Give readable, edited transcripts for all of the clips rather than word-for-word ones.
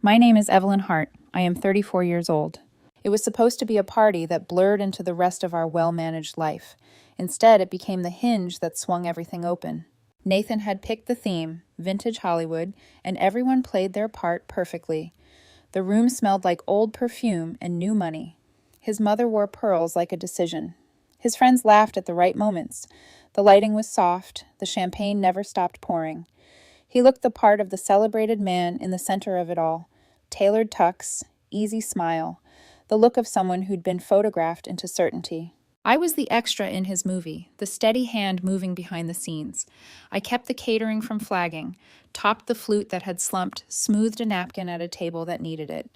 My name is Evelyn Hart. I am 34 years old. It was supposed to be a party that blurred into the rest of our well-managed life. Instead, it became the hinge that swung everything open. Nathan had picked the theme, vintage Hollywood, and everyone played their part perfectly. The room smelled like old perfume and new money. His mother wore pearls like a decision. His friends laughed at the right moments. The lighting was soft. The champagne never stopped pouring. He looked the part of the celebrated man in the center of it all. Tailored tux, easy smile, the look of someone who'd been photographed into certainty. I was the extra in his movie, the steady hand moving behind the scenes. I kept the catering from flagging, topped the flute that had slumped, smoothed a napkin at a table that needed it.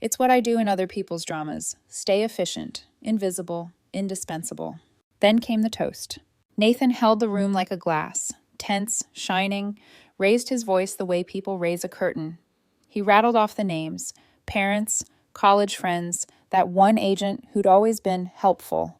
It's what I do in other people's dramas. Stay efficient, invisible, indispensable. Then came the toast. Nathan held the room like a glass, tense, shining, raised his voice the way people raise a curtain. He rattled off the names, parents, college friends, that one agent who'd always been helpful.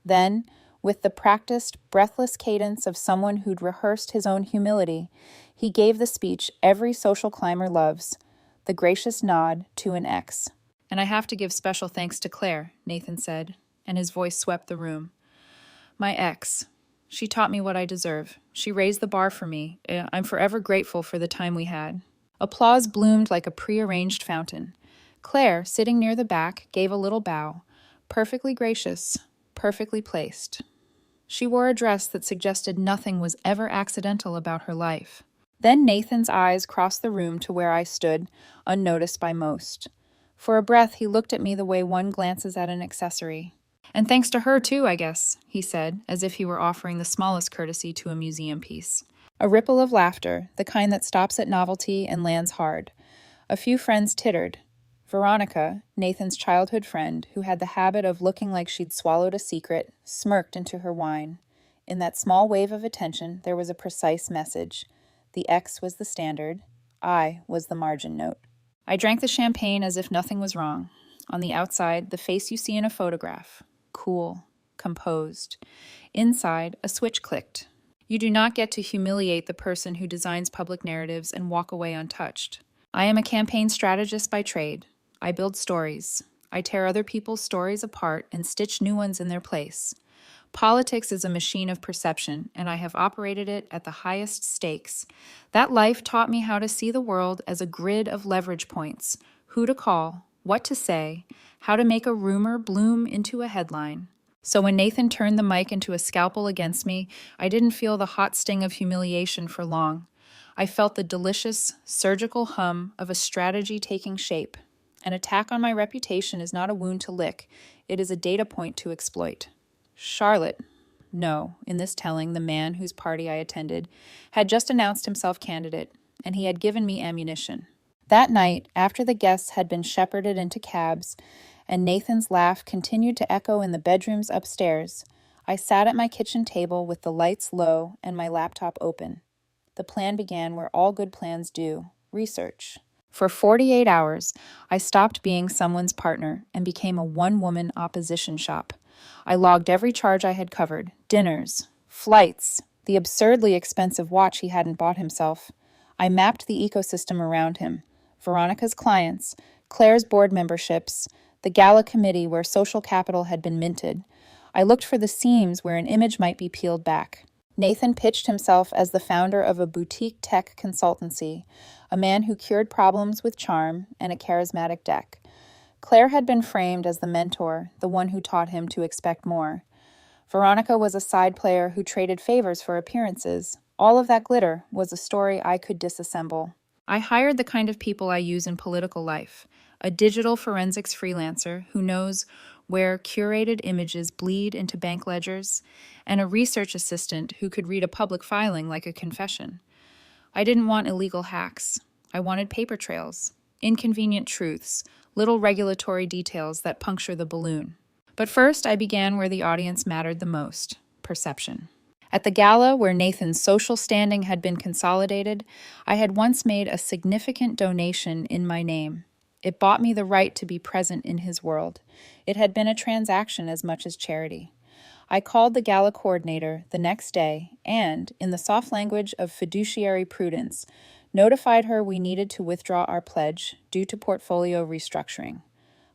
Then, with the practiced, breathless cadence of someone who'd rehearsed his own humility, he gave the speech every social climber loves, the gracious nod to an ex. And I have to give special thanks to Claire, Nathan said, and his voice swept the room. My ex. She taught me what I deserve. She raised the bar for me. I'm forever grateful for the time we had. Applause bloomed like a prearranged fountain. Claire, sitting near the back, gave a little bow. Perfectly gracious, perfectly placed. She wore a dress that suggested nothing was ever accidental about her life. Then Nathan's eyes crossed the room to where I stood, unnoticed by most. For a breath, he looked at me the way one glances at an accessory. And thanks to her, too, I guess, he said, as if he were offering the smallest courtesy to a museum piece. A ripple of laughter, the kind that stops at novelty and lands hard. A few friends tittered. Veronica, Nathan's childhood friend, who had the habit of looking like she'd swallowed a secret, smirked into her wine. In that small wave of attention, there was a precise message. The X was the standard. I was the margin note. I drank the champagne as if nothing was wrong. On the outside, the face you see in a photograph. Cool, composed. Inside, a switch clicked. You do not get to humiliate the person who designs public narratives and walk away untouched. I am a campaign strategist by trade. I build stories. I tear other people's stories apart and stitch new ones in their place. Politics is a machine of perception, and I have operated it at the highest stakes. That life taught me how to see the world as a grid of leverage points, who to call, what to say, how to make a rumor bloom into a headline. So when Nathan turned the mic into a scalpel against me, I didn't feel the hot sting of humiliation for long. I felt the delicious, surgical hum of a strategy taking shape. An attack on my reputation is not a wound to lick, it is a data point to exploit. Charlotte, no, in this telling, the man whose party I attended, had just announced himself candidate, and he had given me ammunition. That night, after the guests had been shepherded into cabs, and Nathan's laugh continued to echo in the bedrooms upstairs, I sat at my kitchen table with the lights low and my laptop open. The plan began where all good plans do, research. For 48 hours, I stopped being someone's partner and became a one-woman opposition shop. I logged every charge I had covered, dinners, flights, the absurdly expensive watch he hadn't bought himself. I mapped the ecosystem around him, Veronica's clients, Claire's board memberships, the gala committee where social capital had been minted. I looked for the seams where an image might be peeled back. Nathan pitched himself as the founder of a boutique tech consultancy, a man who cured problems with charm and a charismatic deck. Claire had been framed as the mentor, the one who taught him to expect more. Veronica was a side player who traded favors for appearances. All of that glitter was a story I could disassemble. I hired the kind of people I use in political life, a digital forensics freelancer who knows where curated images bleed into bank ledgers, and a research assistant who could read a public filing like a confession. I didn't want illegal hacks. I wanted paper trails, inconvenient truths, little regulatory details that puncture the balloon. But first, I began where the audience mattered the most, perception. At the gala, where Nathan's social standing had been consolidated, I had once made a significant donation in my name. It bought me the right to be present in his world. It had been a transaction as much as charity. I called the gala coordinator the next day and, in the soft language of fiduciary prudence, Notified her we needed to withdraw our pledge due to portfolio restructuring.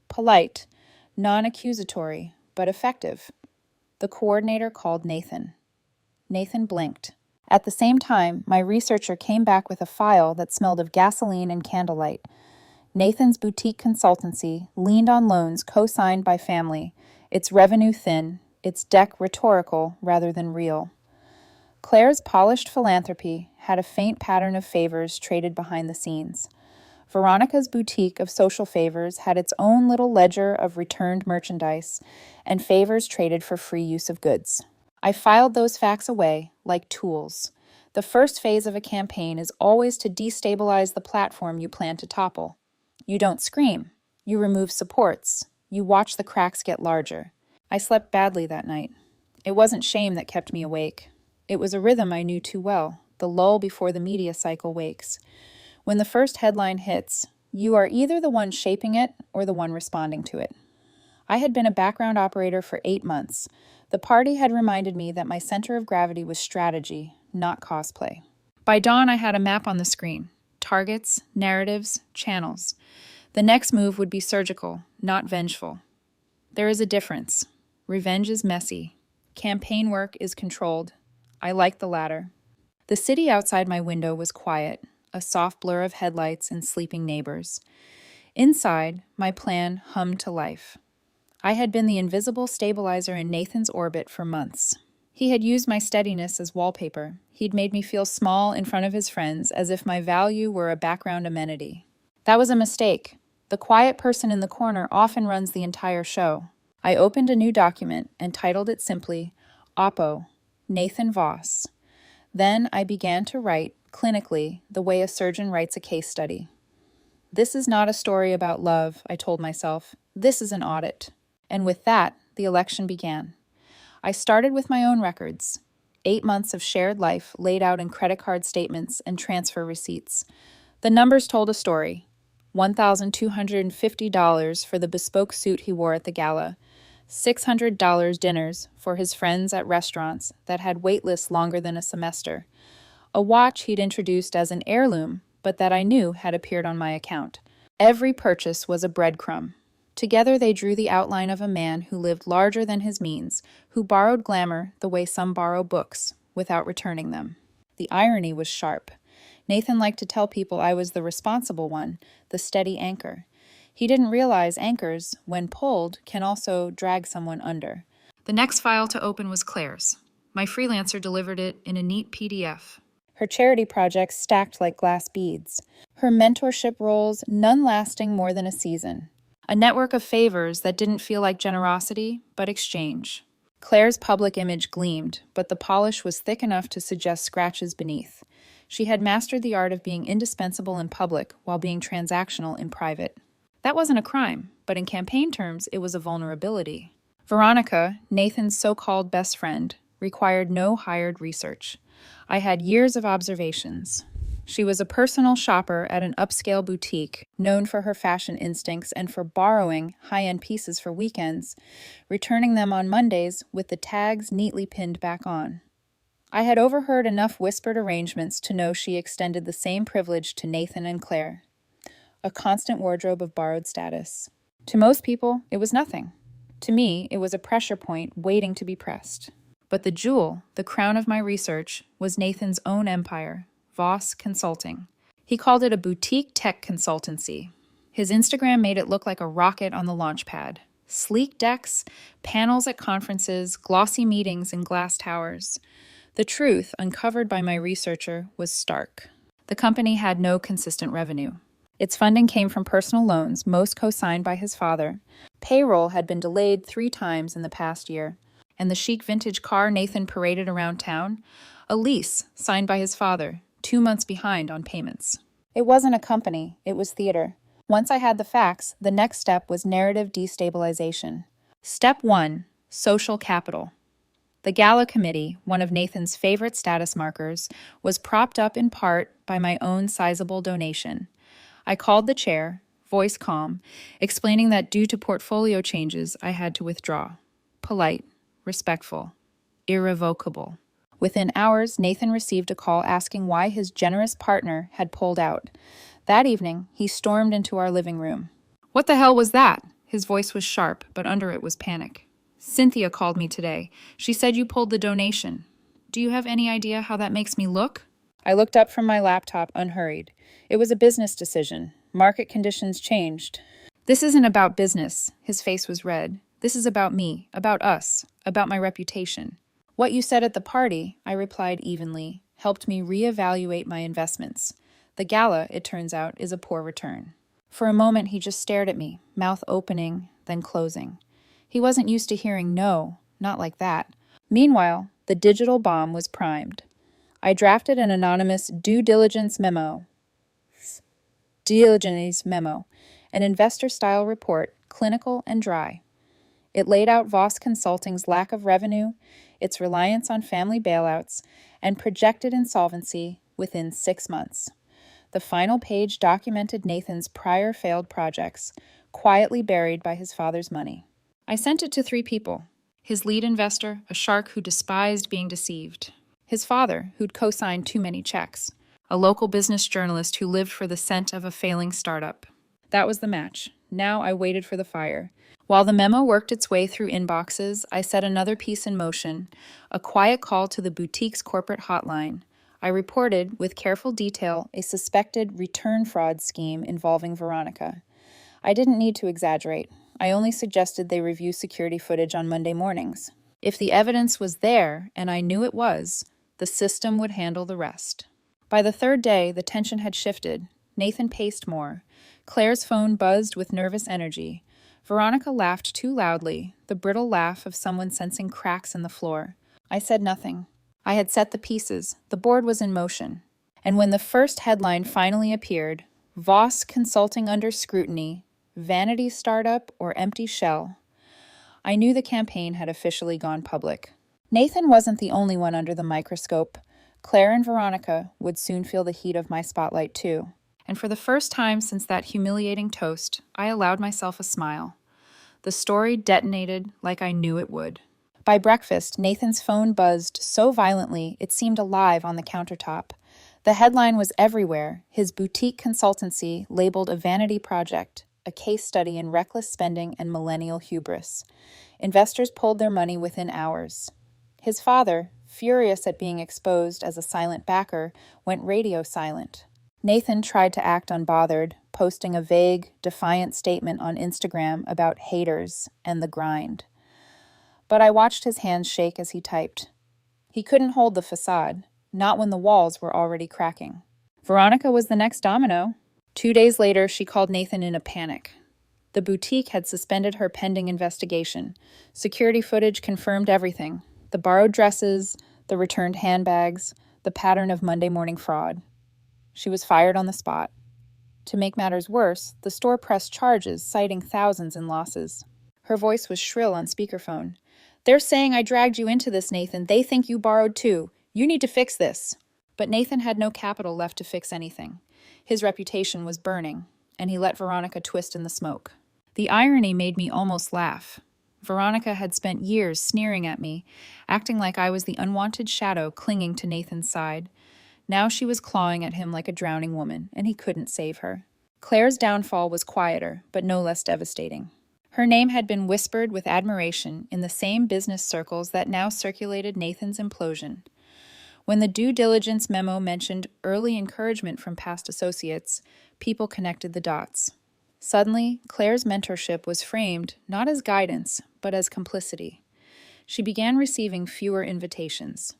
Polite, non-accusatory, but effective. The coordinator called Nathan. Nathan blinked. At the same time, my researcher came back with a file that smelled of gasoline and candlelight. Nathan's boutique consultancy leaned on loans co-signed by family, its revenue thin, its deck rhetorical rather than real. Claire's polished philanthropy had a faint pattern of favors traded behind the scenes. Veronica's boutique of social favors had its own little ledger of returned merchandise and favors traded for free use of goods. I filed those facts away like tools. The first phase of a campaign is always to destabilize the platform you plan to topple. You don't scream. You remove supports. You watch the cracks get larger. I slept badly that night. It wasn't shame that kept me awake. It was a rhythm I knew too well, the lull before the media cycle wakes. When the first headline hits, you are either the one shaping it or the one responding to it. I had been a background operator for 8 months. The party had reminded me that my center of gravity was strategy, not cosplay. By dawn, I had a map on the screen. Targets, narratives, channels. The next move would be surgical, not vengeful. There is a difference. Revenge is messy. Campaign work is controlled. I liked the latter. The city outside my window was quiet, a soft blur of headlights and sleeping neighbors. Inside, my plan hummed to life. I had been the invisible stabilizer in Nathan's orbit for months. He had used my steadiness as wallpaper. He'd made me feel small in front of his friends, as if my value were a background amenity. That was a mistake. The quiet person in the corner often runs the entire show. I opened a new document and titled it simply, Oppo, Nathan Voss. Then I began to write, clinically, the way a surgeon writes a case study. This is not a story about love, I told myself. This is an audit. And with that, the election began. I started with my own records. 8 months of shared life laid out in credit card statements and transfer receipts. The numbers told a story. $1,250 for the bespoke suit he wore at the gala. $600 dinners for his friends at restaurants that had wait lists longer than a semester. A watch he'd introduced as an heirloom, but that I knew had appeared on my account. Every purchase was a breadcrumb. Together they drew the outline of a man who lived larger than his means, who borrowed glamour the way some borrow books, without returning them. The irony was sharp. Nathan liked to tell people I was the responsible one, the steady anchor. He didn't realize anchors, when pulled, can also drag someone under. The next file to open was Claire's. My freelancer delivered it in a neat PDF. Her charity projects stacked like glass beads. Her mentorship roles, none lasting more than a season. A network of favors that didn't feel like generosity, but exchange. Claire's public image gleamed, but the polish was thick enough to suggest scratches beneath. She had mastered the art of being indispensable in public while being transactional in private. That wasn't a crime, but in campaign terms, it was a vulnerability. Veronica, Nathan's so-called best friend, required no hired research. I had years of observations. She was a personal shopper at an upscale boutique, known for her fashion instincts and for borrowing high-end pieces for weekends, returning them on Mondays with the tags neatly pinned back on. I had overheard enough whispered arrangements to know she extended the same privilege to Nathan and Claire. A constant wardrobe of borrowed status. To most people, it was nothing. To me, it was a pressure point waiting to be pressed. But the jewel, the crown of my research, was Nathan's own empire, Voss Consulting. He called it a boutique tech consultancy. His Instagram made it look like a rocket on the launch pad. Sleek decks, panels at conferences, glossy meetings in glass towers. The truth, uncovered by my researcher, was stark. The company had no consistent revenue. Its funding came from personal loans, most co-signed by his father. Payroll had been delayed 3 times in the past year. And the chic vintage car Nathan paraded around town? A lease signed by his father, 2 months behind on payments. It wasn't a company, it was theater. Once I had the facts, the next step was narrative destabilization. Step 1, social capital. The gala committee, one of Nathan's favorite status markers, was propped up in part by my own sizable donation. I called the chair, voice calm, explaining that due to portfolio changes, I had to withdraw. Polite, respectful, irrevocable. Within hours, Nathan received a call asking why his generous partner had pulled out. That evening, he stormed into our living room. "What the hell was that?" His voice was sharp, but under it was panic. "Cynthia called me today. She said you pulled the donation. Do you have any idea how that makes me look?" I looked up from my laptop unhurried. It was a business decision. Market conditions changed. "This isn't about business." His face was red. "This is about me, about us, about my reputation." "What you said at the party," I replied evenly, "helped me reevaluate my investments. The gala, it turns out, is a poor return." For a moment, he just stared at me, mouth opening, then closing. He wasn't used to hearing no, not like that. Meanwhile, the digital bomb was primed. I drafted an anonymous due diligence memo, an investor-style report, clinical and dry. It laid out Voss Consulting's lack of revenue, its reliance on family bailouts, and projected insolvency within 6 months. The final page documented Nathan's prior failed projects, quietly buried by his father's money. I sent it to 3 people. His lead investor, a shark who despised being deceived. His father, who'd co-signed too many checks. A local business journalist who lived for the scent of a failing startup. That was the match. Now I waited for the fire. While the memo worked its way through inboxes, I set another piece in motion, a quiet call to the boutique's corporate hotline. I reported, with careful detail, a suspected return fraud scheme involving Veronica. I didn't need to exaggerate. I only suggested they review security footage on Monday mornings. If the evidence was there, and I knew it was, the system would handle the rest. By the 3rd day, the tension had shifted. Nathan paced more. Claire's phone buzzed with nervous energy. Veronica laughed too loudly, the brittle laugh of someone sensing cracks in the floor. I said nothing. I had set the pieces. The board was in motion. And when the first headline finally appeared, Voss Consulting under scrutiny, vanity startup or empty shell, I knew the campaign had officially gone public. Nathan wasn't the only one under the microscope. Claire and Veronica would soon feel the heat of my spotlight too. And for the first time since that humiliating toast, I allowed myself a smile. The story detonated like I knew it would. By breakfast, Nathan's phone buzzed so violently it seemed alive on the countertop. The headline was everywhere, his boutique consultancy labeled a vanity project, a case study in reckless spending and millennial hubris. Investors pulled their money within hours. His father, furious at being exposed as a silent backer, went radio silent. Nathan tried to act unbothered, posting a vague, defiant statement on Instagram about haters and the grind. But I watched his hands shake as he typed. He couldn't hold the facade, not when the walls were already cracking. Veronica was the next domino. 2 days later, she called Nathan in a panic. The boutique had suspended her pending investigation. Security footage confirmed everything. The borrowed dresses, the returned handbags, the pattern of Monday morning fraud. She was fired on the spot. To make matters worse, the store pressed charges, citing thousands in losses. Her voice was shrill on speakerphone. "They're saying I dragged you into this, Nathan. They think you borrowed too. You need to fix this." But Nathan had no capital left to fix anything. His reputation was burning, and he let Veronica twist in the smoke. The irony made me almost laugh. Veronica had spent years sneering at me, acting like I was the unwanted shadow clinging to Nathan's side. Now she was clawing at him like a drowning woman, and he couldn't save her. Claire's downfall was quieter, but no less devastating. Her name had been whispered with admiration in the same business circles that now circulated Nathan's implosion. When the due diligence memo mentioned early encouragement from past associates, people connected the dots. Suddenly, Claire's mentorship was framed not as guidance, but as complicity. She began receiving fewer invitations.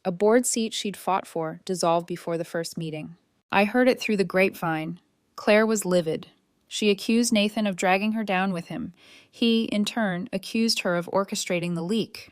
A board seat she'd fought for dissolved before the first meeting. I heard it through the grapevine. Claire was livid. She accused Nathan of dragging her down with him. He, in turn, accused her of orchestrating the leak.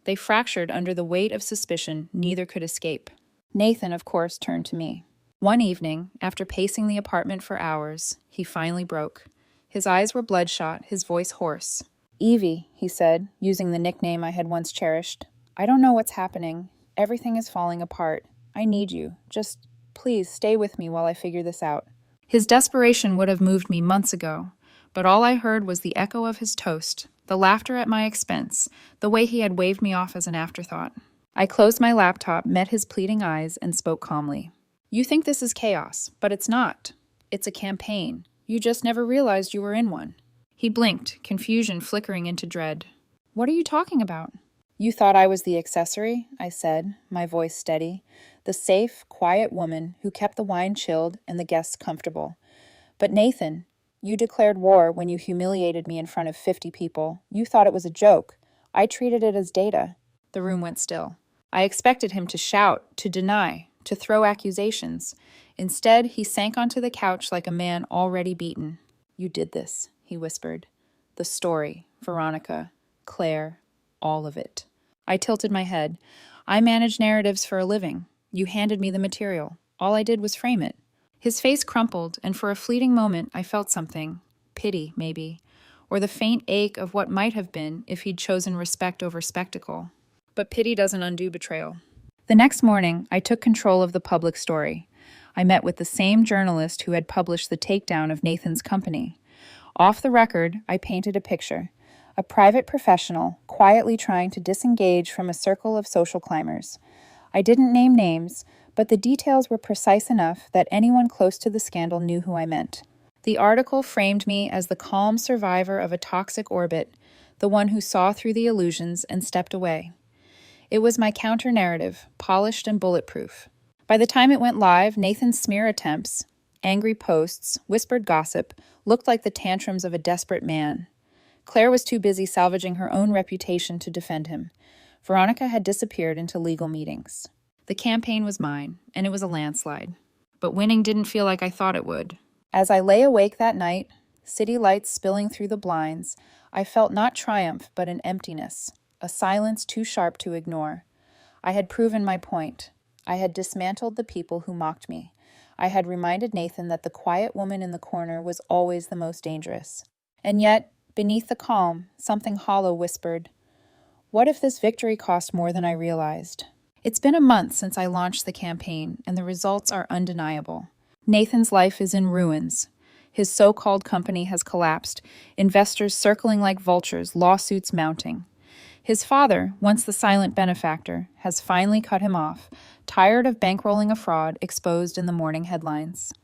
They fractured under the weight of suspicion neither could escape. Nathan, of course, turned to me. One evening, after pacing the apartment for hours, he finally broke. His eyes were bloodshot, his voice hoarse. "Evie," he said, using the nickname I had once cherished, "I don't know what's happening. Everything is falling apart. I need you. Just, please, stay with me while I figure this out." His desperation would have moved me months ago, but all I heard was the echo of his toast, the laughter at my expense, the way he had waved me off as an afterthought. I closed my laptop, met his pleading eyes, and spoke calmly. You think this is chaos, but it's not. It's a campaign. You just never realized you were in one. He blinked, confusion flickering into dread. What are you talking about? You thought I was the accessory, I said, my voice steady. The safe, quiet woman who kept the wine chilled and the guests comfortable. But Nathan, you declared war when you humiliated me in front of 50 people. You thought it was a joke. I treated it as data. The room went still. I expected him to shout, to deny, to throw accusations. Instead, he sank onto the couch like a man already beaten. You did this, he whispered. The story, Veronica, Claire, all of it. I tilted my head. I manage narratives for a living. You handed me the material. All I did was frame it. His face crumpled, and for a fleeting moment I felt something. Pity, maybe. Or the faint ache of what might have been if he'd chosen respect over spectacle. But pity doesn't undo betrayal. The next morning, I took control of the public story. I met with the same journalist who had published the takedown of Nathan's company. Off the record, I painted a picture. A private professional, quietly trying to disengage from a circle of social climbers. I didn't name names, but the details were precise enough that anyone close to the scandal knew who I meant. The article framed me as the calm survivor of a toxic orbit, the one who saw through the illusions and stepped away. It was my counter-narrative, polished and bulletproof. By the time it went live, Nathan's smear attempts, angry posts, whispered gossip, looked like the tantrums of a desperate man. Claire was too busy salvaging her own reputation to defend him. Veronica had disappeared into legal meetings. The campaign was mine, and it was a landslide. But winning didn't feel like I thought it would. As I lay awake that night, city lights spilling through the blinds, I felt not triumph but an emptiness, a silence too sharp to ignore. I had proven my point. I had dismantled the people who mocked me. I had reminded Nathan that the quiet woman in the corner was always the most dangerous. And yet, beneath the calm, something hollow whispered, "What if this victory cost more than I realized?" It's been a month since I launched the campaign, and the results are undeniable. Nathan's life is in ruins. His so-called company has collapsed, investors circling like vultures, lawsuits mounting. His father, once the silent benefactor, has finally cut him off, tired of bankrolling a fraud exposed in the morning headlines.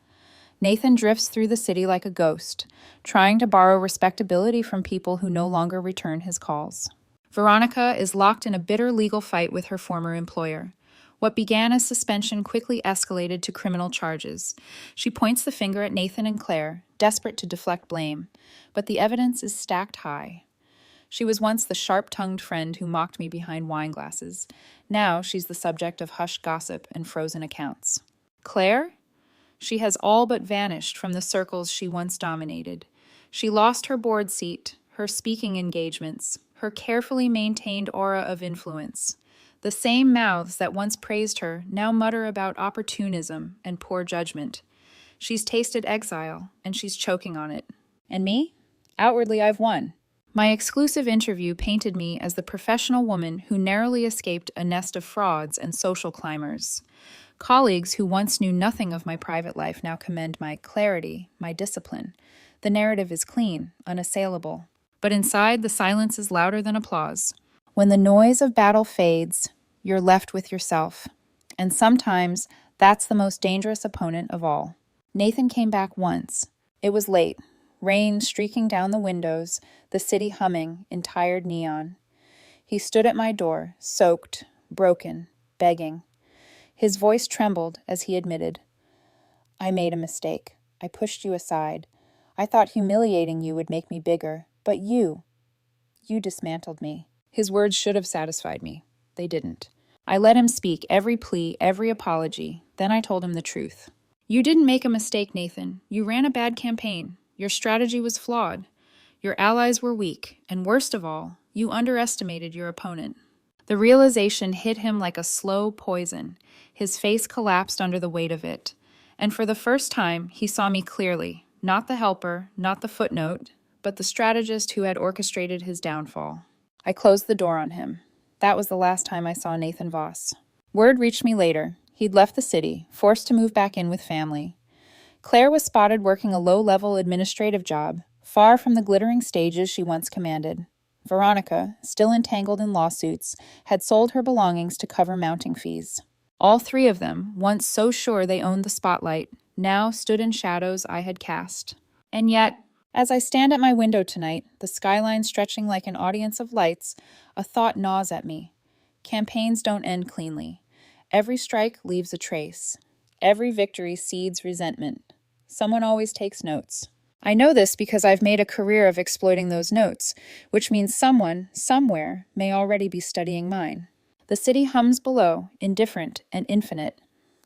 Nathan drifts through the city like a ghost, trying to borrow respectability from people who no longer return his calls. Veronica is locked in a bitter legal fight with her former employer. What began as suspension quickly escalated to criminal charges. She points the finger at Nathan and Claire, desperate to deflect blame, but the evidence is stacked high. She was once the sharp-tongued friend who mocked me behind wine glasses. Now she's the subject of hushed gossip and frozen accounts. Claire? She has all but vanished from the circles she once dominated. She lost her board seat, her speaking engagements, her carefully maintained aura of influence. The same mouths that once praised her now mutter about opportunism and poor judgment. She's tasted exile, and she's choking on it. And me? Outwardly, I've won. My exclusive interview painted me as the professional woman who narrowly escaped a nest of frauds and social climbers. Colleagues who once knew nothing of my private life now commend my clarity, my discipline. The narrative is clean, unassailable. But inside, the silence is louder than applause. When the noise of battle fades, you're left with yourself. And sometimes, that's the most dangerous opponent of all. Nathan came back once. It was late. Rain streaking down the windows, the city humming in tired neon. He stood at my door, soaked, broken, begging. His voice trembled as he admitted, "I made a mistake. I pushed you aside. I thought humiliating you would make me bigger, but you dismantled me." His words should have satisfied me. They didn't. I let him speak every plea, every apology. Then I told him the truth. "You didn't make a mistake, Nathan. You ran a bad campaign. Your strategy was flawed. Your allies were weak, and worst of all, you underestimated your opponent." The realization hit him like a slow poison. His face collapsed under the weight of it. And for the first time, he saw me clearly, not the helper, not the footnote, but the strategist who had orchestrated his downfall. I closed the door on him. That was the last time I saw Nathan Voss. Word reached me later. He'd left the city, forced to move back in with family. Claire was spotted working a low-level administrative job, far from the glittering stages she once commanded. Veronica, still entangled in lawsuits, had sold her belongings to cover mounting fees. All three of them, once so sure they owned the spotlight, now stood in shadows I had cast. And yet, as I stand at my window tonight, the skyline stretching like an audience of lights, a thought gnaws at me. Campaigns don't end cleanly. Every strike leaves a trace. Every victory seeds resentment. Someone always takes notes. I know this because I've made a career of exploiting those notes, which means someone, somewhere, may already be studying mine. The city hums below, indifferent and infinite.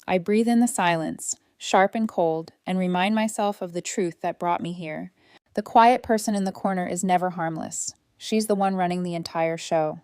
I breathe in the silence, sharp and cold, and remind myself of the truth that brought me here. The quiet person in the corner is never harmless. She's the one running the entire show.